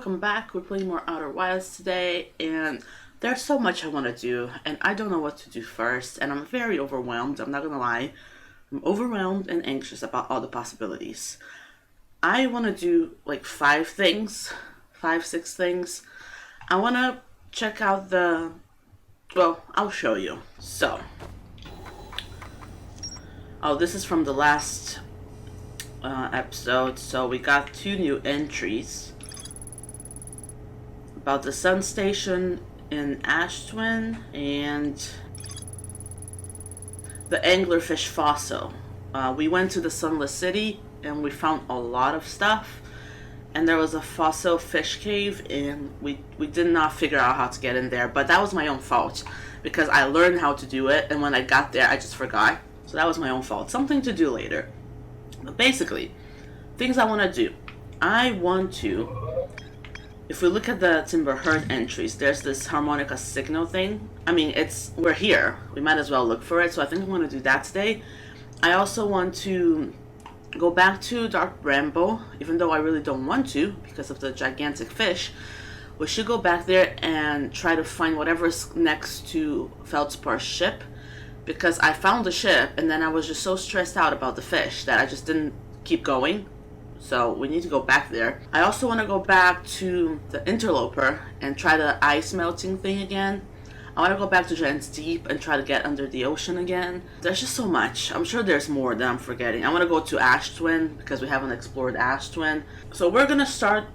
welcome back. We're playing more Outer Wilds today, and there's so much I want to do, and I don't know what to do first, and I'm very overwhelmed, I'm not gonna lie. I'm overwhelmed and anxious about all the possibilities. I want to do like 6 things. I want to check out well, I'll show you. So, this is from the last episode, so we got 2 new entries about the sun station in Ashtwin and the anglerfish fossil. We went to the Sunless City and we found a lot of stuff, and there was a fossil fish cave, and we did not figure out how to get in there, but that was my own fault because I learned how to do it, and when I got there I just forgot. So that was my own fault. Something to do later. But basically, things I want to do. I want to, if we look at the Timber Hearth entries, there's this harmonica signal thing. I mean, we're here. We might as well look for it. So I think I want to do that today. I also want to go back to Dark Bramble, even though I really don't want to because of the gigantic fish. We should go back there and try to find whatever's next to Feldspar's ship, because I found the ship and then I was just so stressed out about the fish that I just didn't keep going. So we need to go back there. I also want to go back to the interloper and try the ice melting thing again. I want to go back to Giant's Deep and try to get under the ocean again. There's just so much. I'm sure there's more that I'm forgetting. I want to go to Ashtwin because we haven't explored Ashtwin. So we're going to start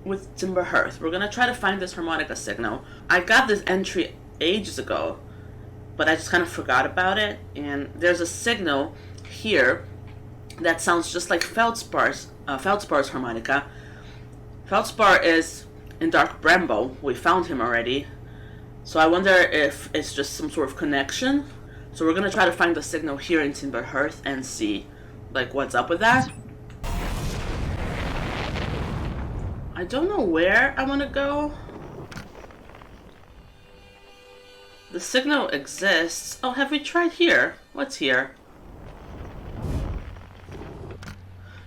with Timber Hearth. We're going to try to find this harmonica signal. I got this entry ages ago, but I just kind of forgot about it. And there's a signal here that sounds just like Feldspar's harmonica. Feldspar is in Dark Bramble. We found him already. So I wonder if it's just some sort of connection. So we're gonna try to find the signal here in Timber Hearth and see like what's up with that. I don't know where I want to go. The signal exists. Oh, have we tried here? What's here?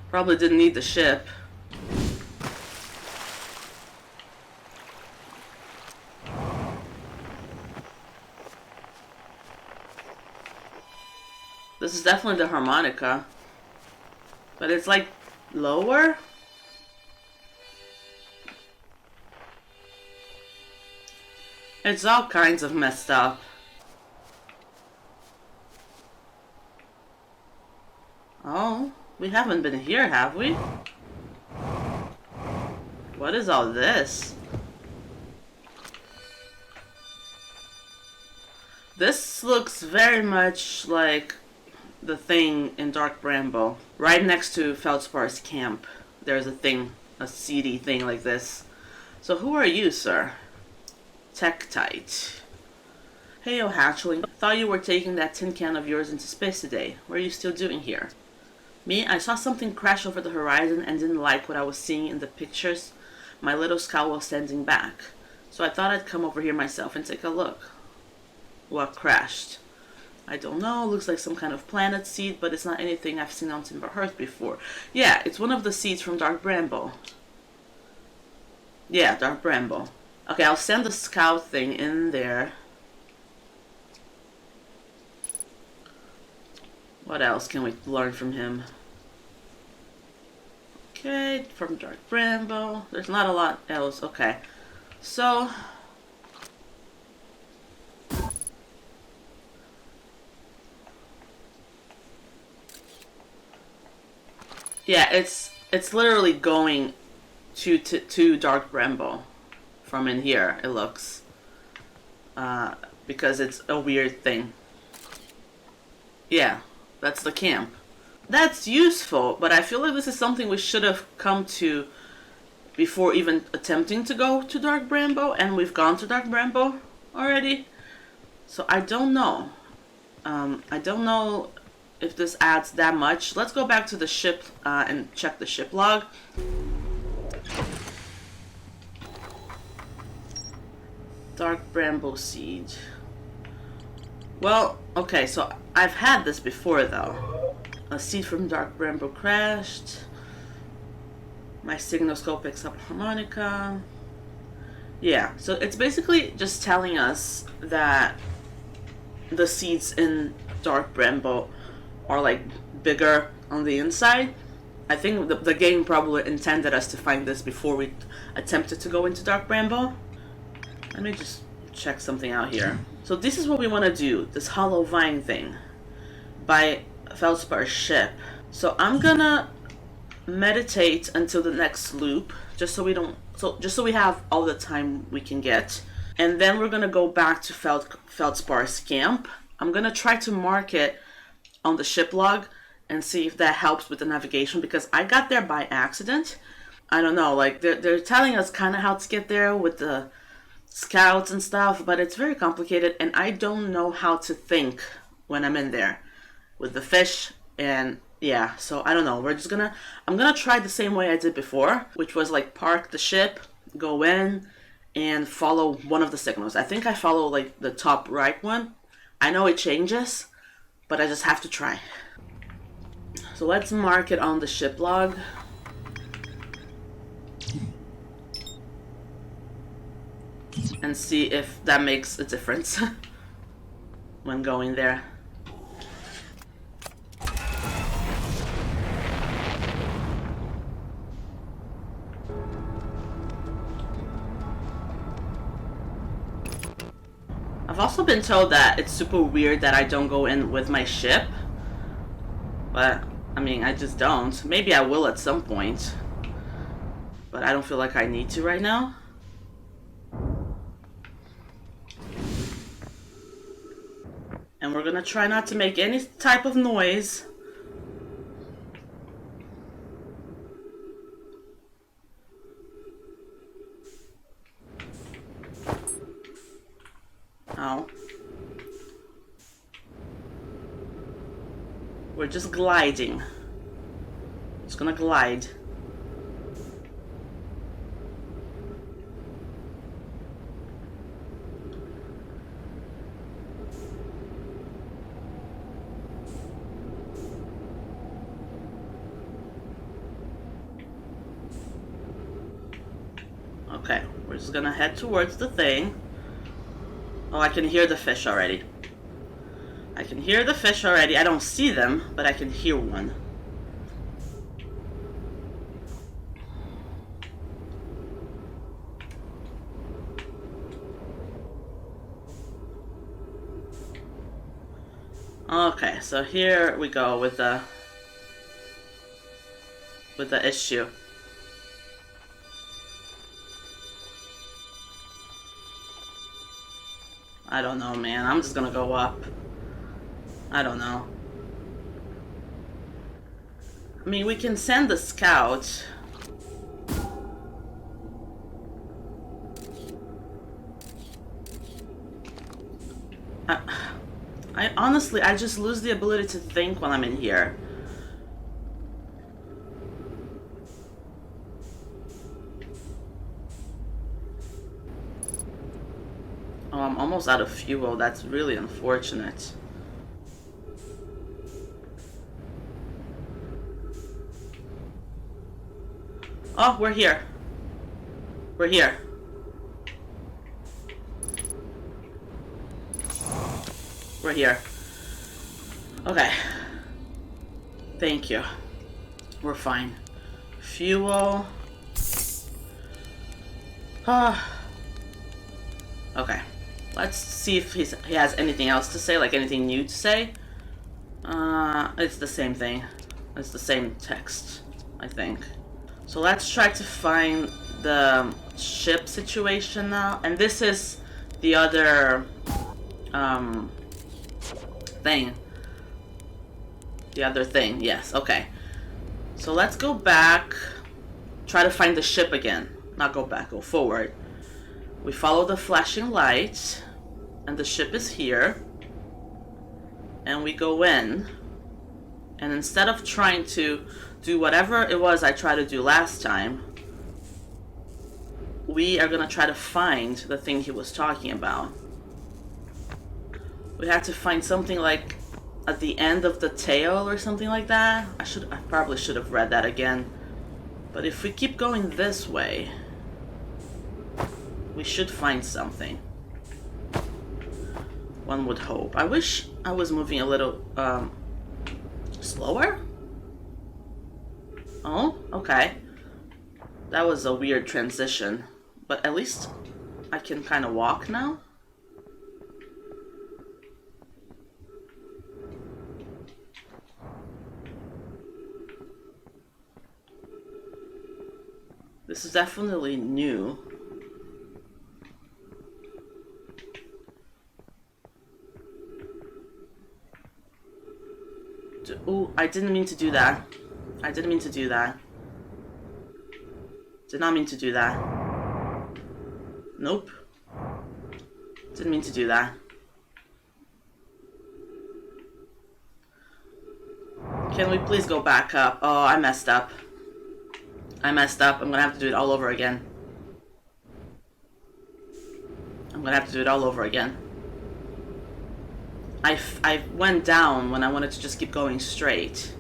Probably didn't need the ship. This is definitely the harmonica. But it's like lower? It's all kinds of messed up. Oh, we haven't been here, have we? What is all this? This looks very much like the thing in Dark Bramble. Right next to Feldspar's camp, there's a thing, a seedy thing like this. So who are you, sir? Tektite. Hey, oh hatchling. Thought you were taking that tin can of yours into space today. What are you still doing here? Me? I saw something crash over the horizon and didn't like what I was seeing in the pictures. My little scout was standing back. So I thought I'd come over here myself and take a look. What crashed? I don't know, looks like some kind of planet seed, but it's not anything I've seen on Timber Hearth before. Yeah, it's one of the seeds from Dark Bramble. Yeah, Dark Bramble. Okay, I'll send the scout thing in there. What else can we learn from him? Okay, from Dark Bramble. There's not a lot else. Okay, so yeah, it's literally going to Dark Bramble from in here. It looks because it's a weird thing. Yeah, that's the camp. That's useful, but I feel like this is something we should have come to before even attempting to go to Dark Bramble, and we've gone to Dark Bramble already. So I don't know. I don't know if this adds that much. Let's go back to the ship and check the ship log. Dark Bramble seed. Well, okay, so I've had this before though. A seed from Dark Bramble crashed. My signal scope picks up harmonica. Yeah, so it's basically just telling us that the seeds in Dark Bramble are like bigger on the inside. I think the game probably intended us to find this before we attempted to go into Dark Bramble. Let me just check something out here. So this is what we want to do, this hollow vine thing by Feldspar's ship. So I'm gonna meditate until the next loop, just so we have all the time we can get, and then we're gonna go back to Feldspar's camp. I'm gonna try to mark it on the ship log and see if that helps with the navigation, because I got there by accident. I don't know, like they're telling us kind of how to get there with the scouts and stuff, but it's very complicated, and I don't know how to think when I'm in there with the fish. And yeah, so I don't know. I'm gonna try the same way I did before, which was like park the ship, go in, and follow one of the signals. I think I follow like the top right one. I know it changes, but I just have to try. So let's mark it on the ship log. And see if that makes a difference when going there. I've also been told that it's super weird that I don't go in with my ship. But, I mean, I just don't. Maybe I will at some point. But I don't feel like I need to right now. And we're gonna try not to make any type of noise. Oh. We're just gliding. Just gonna glide. Okay, we're just gonna head towards the thing. Oh, I can hear the fish already. I can hear the fish already. I don't see them, but I can hear one. Okay, so here we go with the issue. I don't know, man. I'm just gonna go up. I don't know. I mean, we can send the scout. I honestly, I just lose the ability to think when I'm in here. Oh, I'm almost out of fuel. That's really unfortunate. Oh, we're here. We're here. We're here. Okay. Thank you. We're fine. Fuel. Okay. Let's see if he has anything else to say, like anything new to say. It's the same thing. It's the same text, I think. So let's try to find the ship situation now. And this is the other thing. The other thing, yes, okay. So let's go back, try to find the ship again. Not go back, go forward. We follow the flashing light, and the ship is here. And we go in. And instead of trying to do whatever it was I tried to do last time, we are gonna try to find the thing he was talking about. We have to find something like at the end of the tail or something like that. I probably should have read that again. But if we keep going this way, We should find something. One would hope. I wish I was moving a little slower. Oh, okay. That was a weird transition. But at least I can kind of walk now. This is definitely new. Ooh, I didn't mean to do that. I didn't mean to do that. Did not mean to do that. Nope. Didn't mean to do that. Can we please go back up? Oh, I messed up. I messed up. I'm gonna have to do it all over again. I'm gonna have to do it all over again. I went down when I wanted to just keep going straight.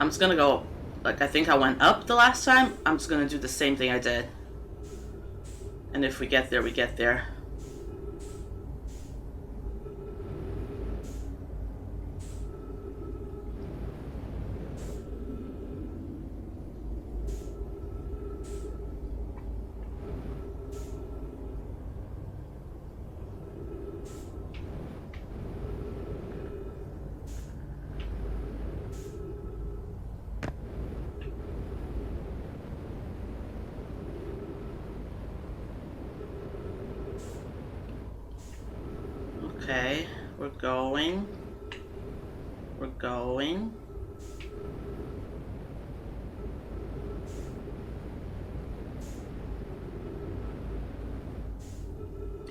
I'm just gonna go, like I think I went up the last time. I'm just gonna do the same thing I did. And if we get there, we get there. Okay, we're going. We're going.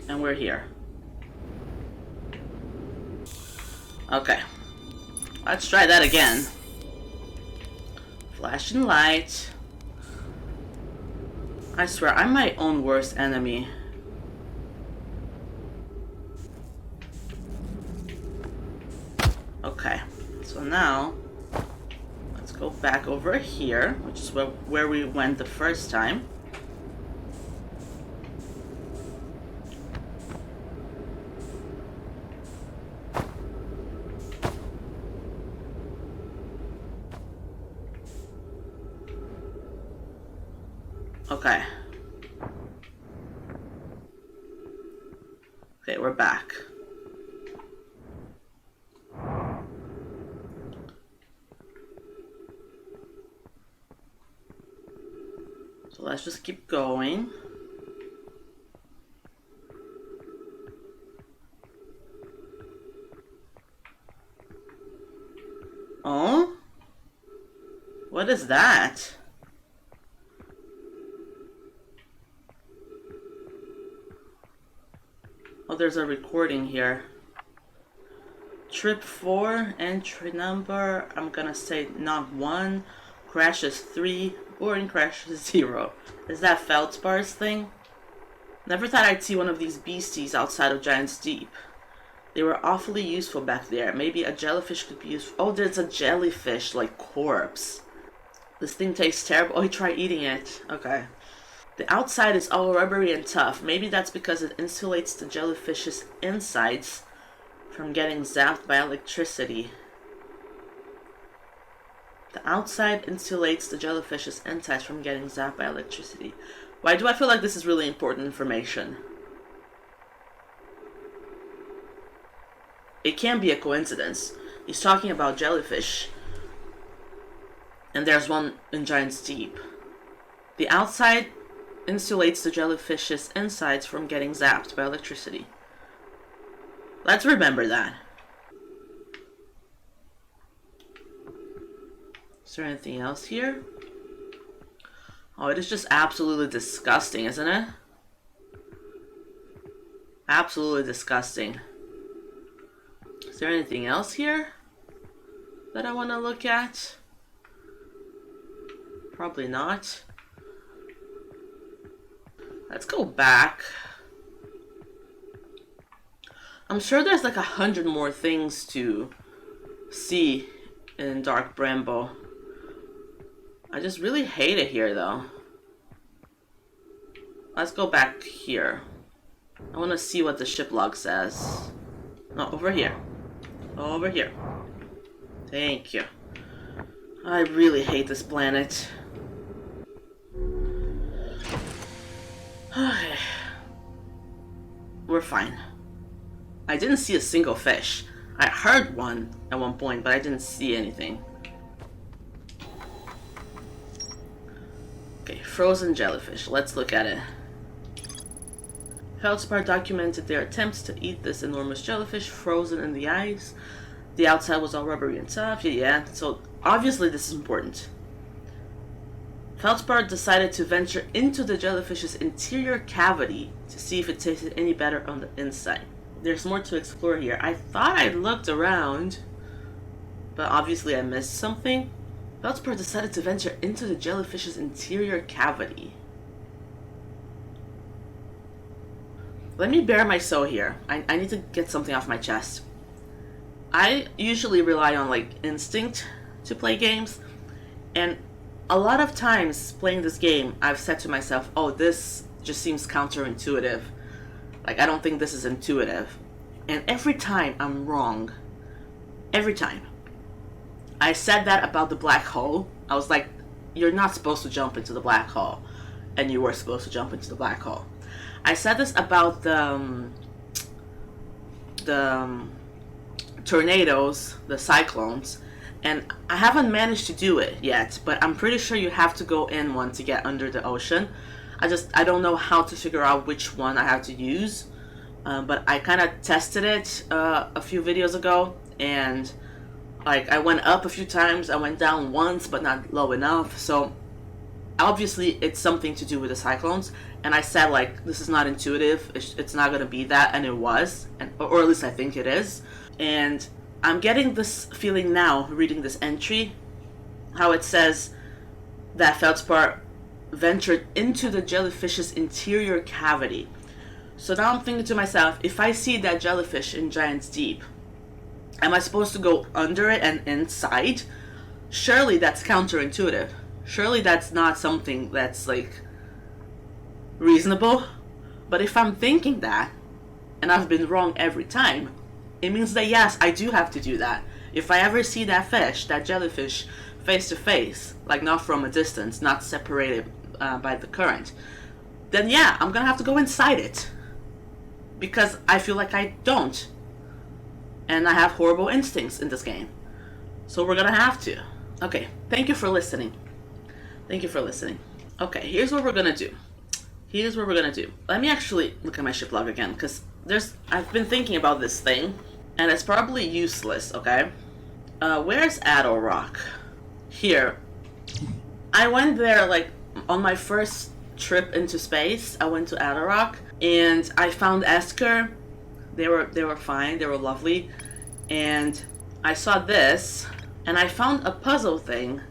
And we're here. Okay. Let's try that again. Flashing light. I swear, I'm my own worst enemy. Okay, so now let's go back over here, which is where we went the first time. Okay. Okay, we're back. So let's just keep going. Oh? What is that? Oh, there's a recording here. Trip 4, entry number, I'm gonna say not 1, crashes 3, boring crashes 0. Is that Feldspar's thing? Never thought I'd see one of these beasties outside of Giant's Deep. They were awfully useful back there. Maybe a jellyfish could be useful. Oh, there's a jellyfish, like corpse. This thing tastes terrible. Oh, try eating it. Okay. The outside is all rubbery and tough. Maybe that's because it insulates the jellyfish's insides from getting zapped by electricity. The outside insulates the jellyfish's insides from getting zapped by electricity. Why do I feel like this is really important information? It can't be a coincidence. He's talking about jellyfish. And there's one in Giant's Deep. The outside insulates the jellyfish's insides from getting zapped by electricity. Let's remember that. Is there anything else here? Oh, it is just absolutely disgusting, isn't it? Absolutely disgusting. Is there anything else here that I want to look at? Probably not. Let's go back. I'm sure there's like 100 more things to see in Dark Bramble. I just really hate it here though. Let's go back here. I want to see what the ship log says. No, over here. Over here. Thank you. I really hate this planet. Okay. We're fine. I didn't see a single fish. I heard one at one point, but I didn't see anything. Okay, frozen jellyfish. Let's look at it. Feldspar documented their attempts to eat this enormous jellyfish frozen in the ice. The outside was all rubbery and tough. Yeah, so obviously this is important. Feldspar decided to venture into the jellyfish's interior cavity to see if it tasted any better on the inside. There's more to explore here. I thought I looked around, but obviously I missed something. Feldspar decided to venture into the jellyfish's interior cavity. Let me bare my soul here. I need to get something off my chest. I usually rely on like instinct to play games, and a lot of times playing this game I've said to myself, oh, this just seems counterintuitive. Like, I don't think this is intuitive. And every time I'm wrong. Every time. I said that about the black hole. I was like, you're not supposed to jump into the black hole. And you were supposed to jump into the black hole. I said this about the tornadoes, the cyclones, and I haven't managed to do it yet, but I'm pretty sure you have to go in one to get under the ocean. I don't know how to figure out which one I have to use, but I kind of tested it a few videos ago, and like I went up a few times, I went down once, but not low enough, so obviously it's something to do with the cyclones. And I said, like, this is not intuitive, it's not gonna be that, and it was, or at least I think it is. And I'm getting this feeling now, reading this entry, how it says that Feldspar ventured into the jellyfish's interior cavity. So now I'm thinking to myself, if I see that jellyfish in Giant's Deep, am I supposed to go under it and inside? Surely that's counterintuitive. Surely that's not something that's, like, reasonable. But if I'm thinking that, and I've been wrong every time, it means that yes, I do have to do that. If I ever see that fish, that jellyfish, face to face, like not from a distance, not separated by the current, then yeah, I'm gonna have to go inside it. Because I feel like I don't. And I have horrible instincts in this game. So we're gonna have to. Okay, thank you for listening. Thank you for listening. Okay, here's what we're gonna do. Here's what we're gonna do. Let me actually look at my ship log again, because I've been thinking about this thing, and it's probably useless, okay? Where's Attlerock? Here. I went there, like, on my first trip into space. I went to Attlerock, and I found Esker. They were fine, they were lovely. And I saw this, and I found a puzzle thing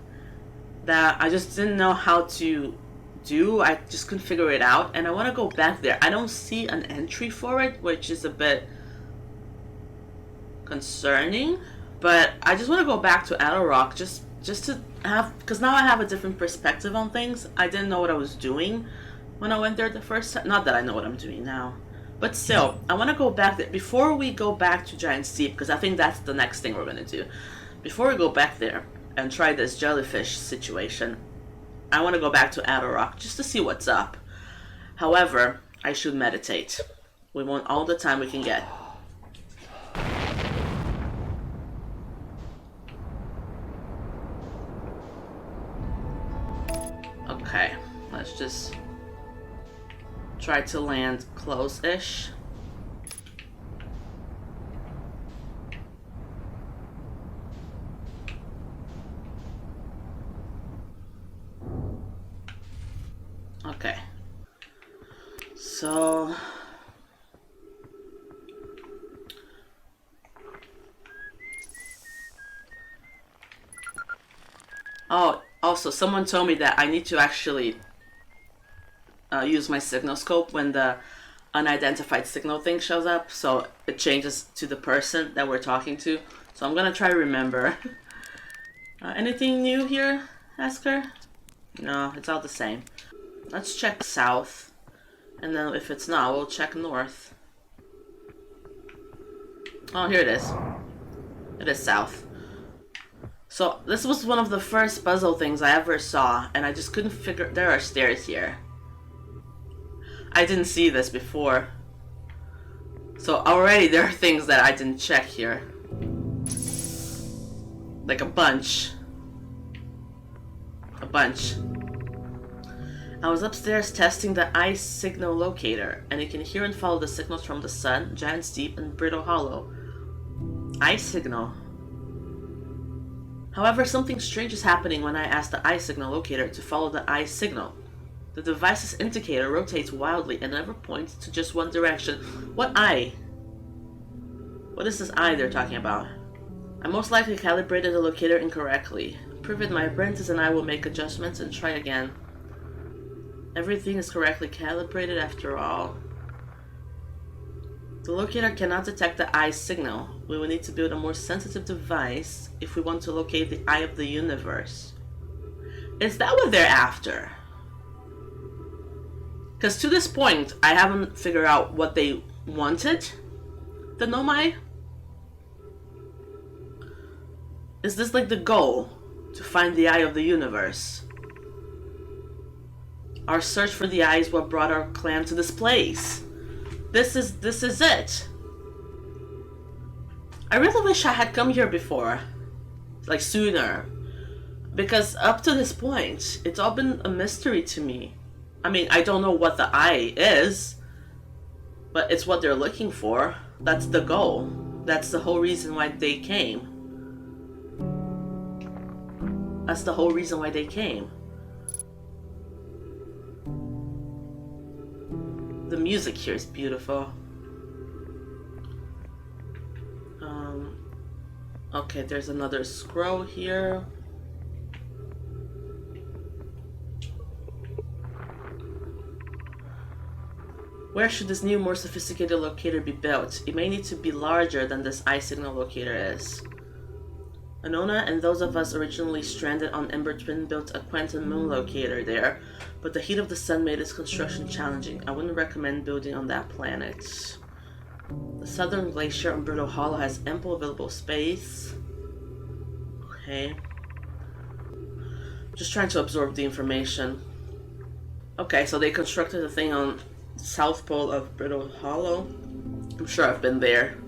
that I just didn't know how to do. I just couldn't figure it out, and I want to go back there. I don't see an entry for it, which is a bit concerning, but I just want to go back to Attlerock just to have, because now I have a different perspective on things. I didn't know what I was doing when I went there the first time. Not that I know what I'm doing now, but still, I want to go back there before we go back to Giant's Deep, because I think that's the next thing we're going to do. Before we go back there and try this jellyfish situation, I want to go back to Attlerock just to see what's up. However, I should meditate. We want all the time we can get. Okay, let's just try to land close-ish. Okay, so oh, also someone told me that I need to actually use my signal scope when the unidentified signal thing shows up, so it changes to the person that we're talking to. So I'm gonna try to remember. Anything new here, Asker? No, it's all the same. Let's check south, and then if it's not, we'll check north. Oh, here it is. It is south. So this was one of the first puzzle things I ever saw, and I just couldn't figure. There are stairs here. I didn't see this before. So already there are things that I didn't check here. Like a bunch. A bunch. I was upstairs testing the eye signal locator, and you can hear and follow the signals from the sun, Giant's Deep, and Brittle Hollow. Eye signal. However, something strange is happening when I ask the eye signal locator to follow the eye signal. The device's indicator rotates wildly and never points to just one direction. What eye? What is this eye they're talking about? I most likely calibrated the locator incorrectly. Prove it, my apprentice and I will make adjustments and try again. Everything is correctly calibrated after all. The locator cannot detect the eye signal. We will need to build a more sensitive device if we want to locate the eye of the universe. Is that what they're after? Because to this point, I haven't figured out what they wanted. The Nomai? Is this like the goal? To find the eye of the universe? Our search for the eye is what brought our clan to this place. This is it. I really wish I had come here before. Like sooner. Because up to this point, it's all been a mystery to me. I mean, I don't know what the eye is, but it's what they're looking for. That's the goal. That's the whole reason why they came. That's the whole reason why they came. The music here is beautiful. Okay, there's another scroll here. Where should this new, more sophisticated locator be built? It may need to be larger than this eye signal locator is. Anona and those of us originally stranded on Ember Twin built a quantum moon locator there, but the heat of the sun made its construction challenging. I wouldn't recommend building on that planet. The southern glacier on Brittle Hollow has ample available space. Okay. Just trying to absorb the information. Okay, so they constructed a thing on South Pole of Brittle Hollow. I'm sure I've been there.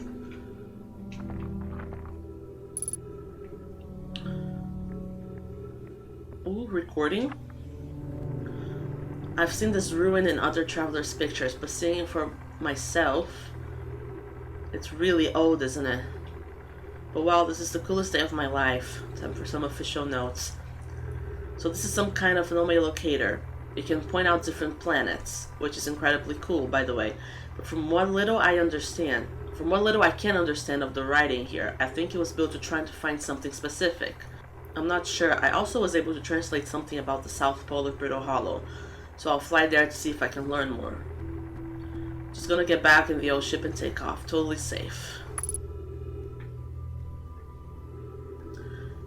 Ooh, recording. I've seen this ruin in other travelers' pictures, but seeing it for myself, it's really old, isn't it? But wow, this is the coolest day of my life. Time for some official notes. So this is some kind of Nomai locator. You can point out different planets, which is incredibly cool, by the way. But from what little I understand, from what little I can understand of the writing here, I think it was built to try to find something specific. I'm not sure. I also was able to translate something about the South Pole of Brittle Hollow, so I'll fly there to see if I can learn more. Just gonna get back in the old ship and take off. Totally safe.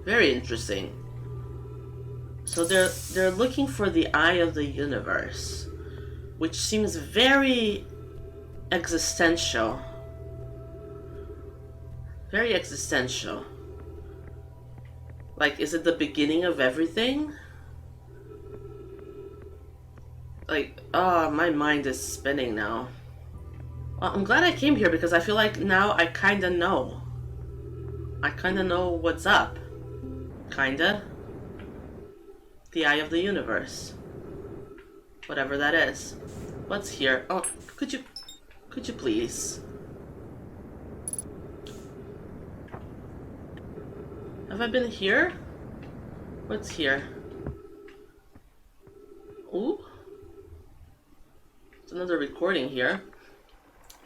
Very interesting. So they're looking for the eye of the universe, which seems very existential. Very existential. Like, is it the beginning of everything? Like, oh, my mind is spinning now. Well, I'm glad I came here because I feel like now I kinda know. I kinda know what's up. Kinda. The eye of the universe. Whatever that is. What's here? Oh, could you please? Have I been here? What's here? Ooh. There's another recording here.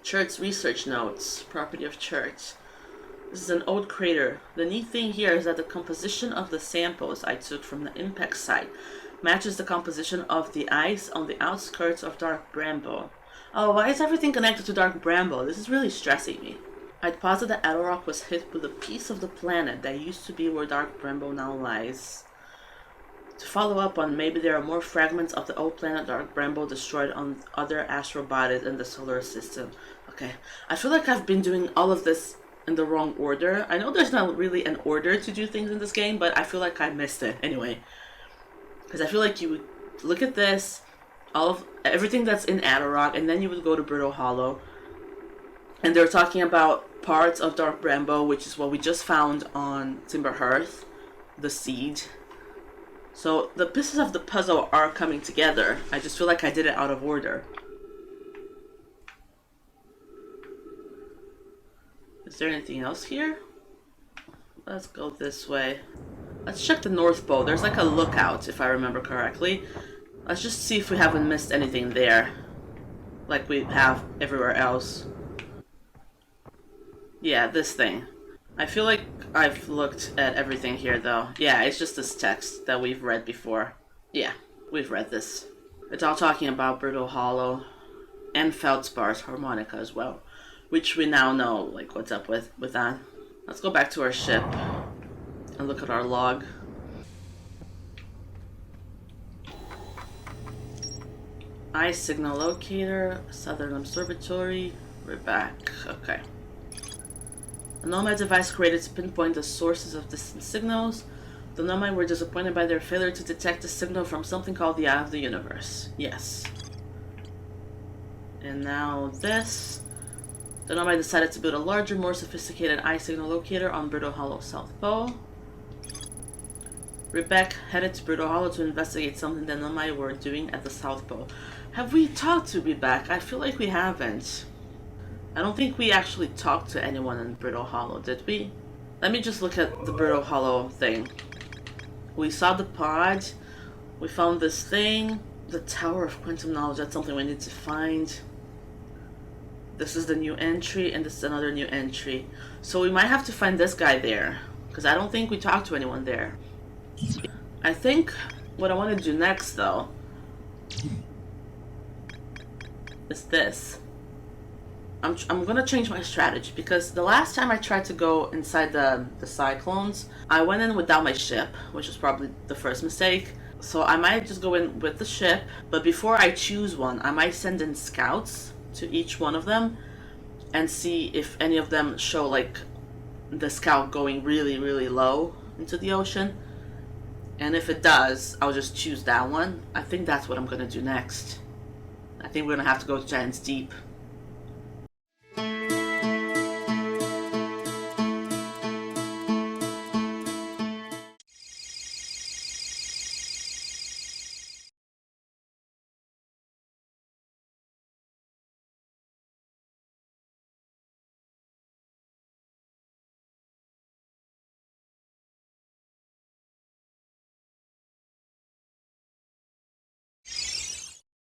Church research notes. Property of Church. This is an old crater. The neat thing here is that the composition of the samples I took from the impact site Matches the composition of the ice on the outskirts of Dark Bramble. Oh, why is everything connected to Dark Bramble? This is really stressing me. I'd posit that Attlerock was hit with a piece of the planet that used to be where Dark Bramble now lies. To follow up on, maybe there are more fragments of the old planet Dark Bramble destroyed on other astral bodies in the solar system. Okay, I feel like I've been doing all of this in the wrong order. I know there's not really an order to do things in this game, but I feel like I missed it anyway. Because I feel like you would look at this, all of everything that's in Attlerock, and then you would go to Brittle Hollow. And they're talking about parts of Dark Bramble, which is what we just found on Timber Hearth, the seed. So the pieces of the puzzle are coming together. I just feel like I did it out of order. Is there anything else here? Let's go this way. Let's check the North Pole. There's like a lookout, if I remember correctly. Let's just see if we haven't missed anything there, like we have everywhere else. Yeah, this thing. I feel like I've looked at everything here though. Yeah, it's just this text that we've read before. Yeah, we've read this. It's all talking about Brittle Hollow and Feldspar's harmonica as well, which we now know like what's up with that. Let's go back to our ship and look at our log. Ice signal locator, Southern Observatory. We're back. Okay. A Nomad device created to pinpoint the sources of distant signals. The Nomad were disappointed by their failure to detect a signal from something called the Eye of the Universe. Yes. And now this. The Nomad decided to build a larger, more sophisticated eye signal locator on Brittle Hollow South Pole. Rebecca headed to Brittle Hollow to investigate something the Nomad were doing at the South Pole. Have we talked to Rebecca? I feel like we haven't. I don't think we actually talked to anyone in Brittle Hollow, did we? Let me just look at the Brittle Hollow thing. We saw the pod. We found this thing. The Tower of Quantum Knowledge, that's something we need to find. This is the new entry, and this is another new entry. So we might have to find this guy there, because I don't think we talked to anyone there. I think what I want to do next, though, is this. I'm gonna change my strategy, because the last time I tried to go inside the cyclones, I went in without my ship, which was probably the first mistake. So I might just go in with the ship, but before I choose one, I might send in scouts to each one of them and see if any of them show like the scout going really, really low into the ocean. And if it does, I'll just choose that one. I think that's what I'm gonna do next. I think we're gonna have to go to Giant's Deep.